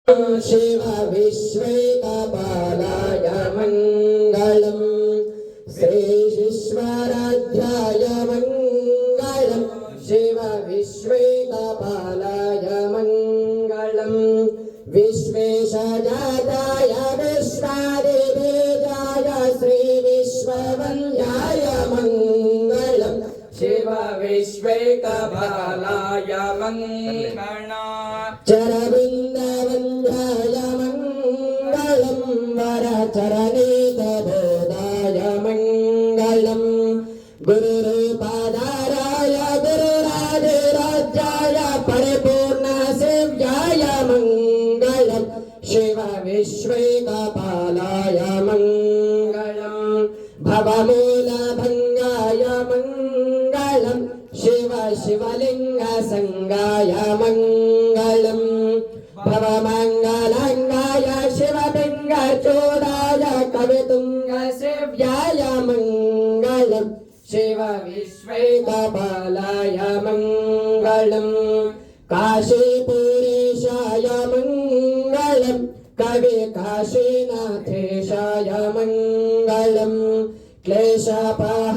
शिव विश्वेकपालाय मङ्गलम् श्रीश्वराध्याय मङ्गलम् शिव विश्वेकपालाय मङ्गलम् विश्वेशजाताय विश्वादिबीजाय श्रीविश्ववन्द्याय मङ्गलम् शिव विश्वेकपालाय मङ्गलम् चरविन्दवन्द्याय मङ्गलम् वरचरणीतबोधाय मङ्गलम् गुरुरूपाधाराय गुरुराधिराज्याय परिपूर्णसेव्याय मङ्गलम् शिव विश्वेकपालाय मङ्गलम् भवमूलभङ्गाय मङ्गलम् शिव शिवलिङ्गसङ्गाय मङ्गलम् भवमङ्गलाङ्गाय शिवलिङ्गचूडाय कवितुङ्गसेव्याय मङ्गलम् शिव विश्वेकपालाय मङ्गलम् काशीपुरेशाय मङ्गलम् कवि काशीनाथेशाय मङ्गलम् क्लेशपः